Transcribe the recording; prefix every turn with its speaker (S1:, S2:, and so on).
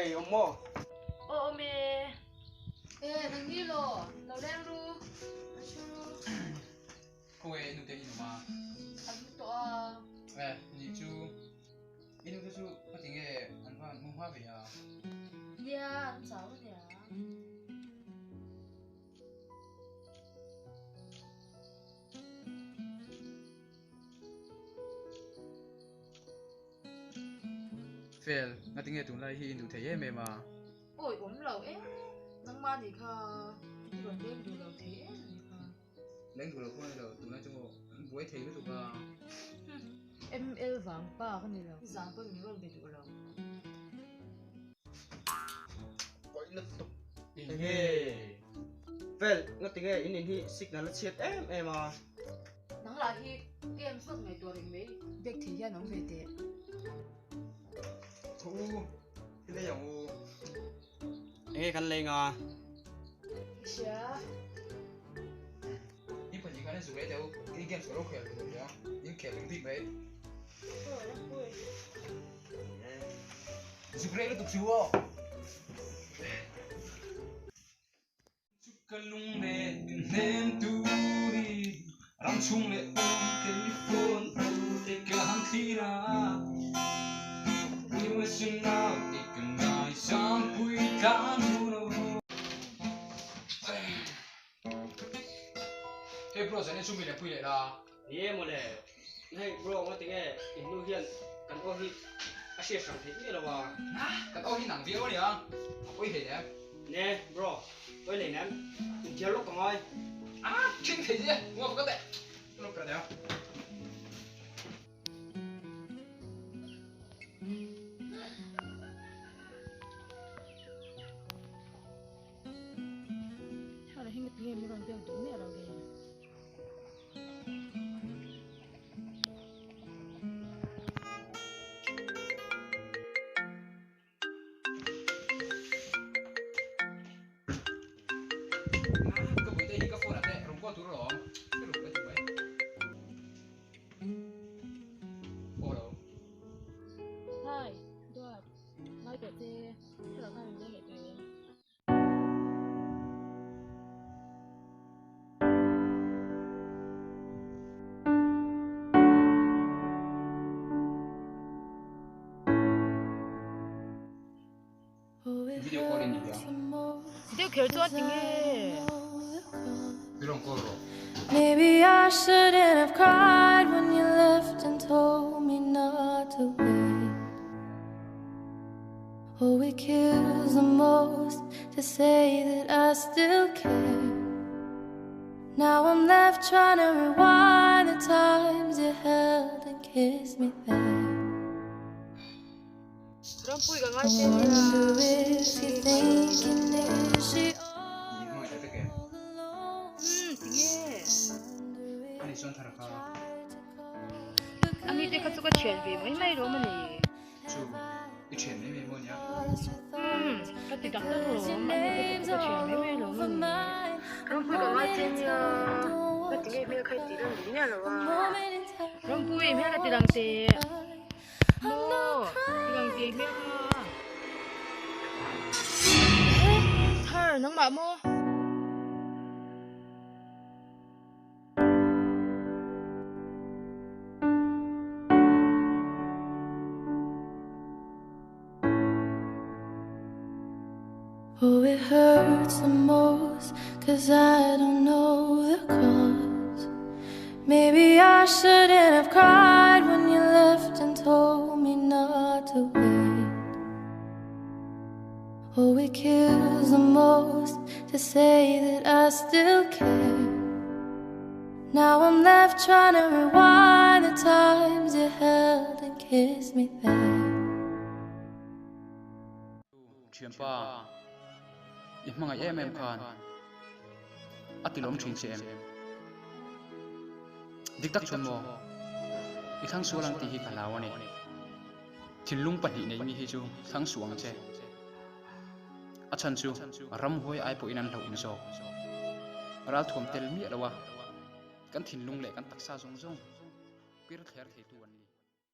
S1: này ông mò
S2: ô mẹ thằng đi lo lâu đen ru
S3: cô ấy nụ tiền mà
S2: anh to
S3: đi chú in nụ chú có tiếng nghe anh hoa mông hoa về à
S2: dạ anh sao vậy
S3: fail nga tiếng nghe tụi lại hi nụ thấy em mà
S2: ôi lâu ấy nang ma thì kha rồi đêm đủ lâu thế
S3: lãnh tụ đâu không đâu tụi nó chung buổi thấy với tụi ba
S2: em vàng pa cái này là vàng pa mình luôn bị đủ lâu
S1: gọi lực tục nghe về nga tiếng nghe in hi signal chết em mà
S2: nang là hi game suốt ngày tuổi mấy biết thì ra nó về thế
S3: thu cái này giống
S1: nghe khăn lên à
S2: dạ
S3: ít phần gì cái này dù ấy đâu cái game số đâu khỏe được nhá những kẻ đứng thịt đấy dù cái nó tục chúa kalung le nem tu hi ram chung le telephone te ka han thira we were now te kan nai sam pui kan no hey bro zane chung mi le pui le la
S1: ye mo le hey bro nga tiếng nghe in nu hian kan o hi a she sang thế ni lo wa
S3: kan o hi nang video ni a oi he ne
S1: nè bro tôi lấy ném mình chơi lúc còn ngồi
S3: chinh thế gì mua có tệ nó phải đấy
S2: sao lại hình như mình còn tiêu tốn nhiều đâu vậy
S3: video call ini ya
S2: video 결정하ting해
S3: 이런 거로
S4: Maybe I shouldn't have cried when you left and told me not to wait. Oh, it kills the most to say that I still care. Now I'm left trying to rewind the times you held and kissed me there.
S2: 그럼 뿌이가
S4: I wonder if you're thinking is she
S3: nhìn mọi thứ kìa
S2: ting해
S3: anh son thằng khác
S2: anh đi cái số chuyện về mấy mấy rồi mà nè
S3: chú cái chuyện này mình muốn nhá
S2: cái gì đặc biệt rồi mà cái số chuyện mấy mấy rồi mà nè 그럼 뿌이가 맞지냐 cái ting해 mấy cái gì đó gì nhá rồi 그럼 뿌이 mấy cái gì đang thế 뭐 이랑 얘기해 털 너무 많어
S4: Oh, it hurts the most, 'cause I don't know the cause. Maybe I shouldn't have cried when you left and told me not to wait. Oh, it kills the most to say that I still care. Now I'm left trying to rewind the times you held and kissed me there.
S3: chuyện pa ít mà ngày em khan atilom chuyện xem dik tak chon mo i thang sualang ti hi kalawani thilung pahni nei mi hi chu thang suang che achan chu ram hoi ai po inan lo in so ral thom tel mi lawa kan thinlung le kan taksa zong zong pir thler thei tu an ni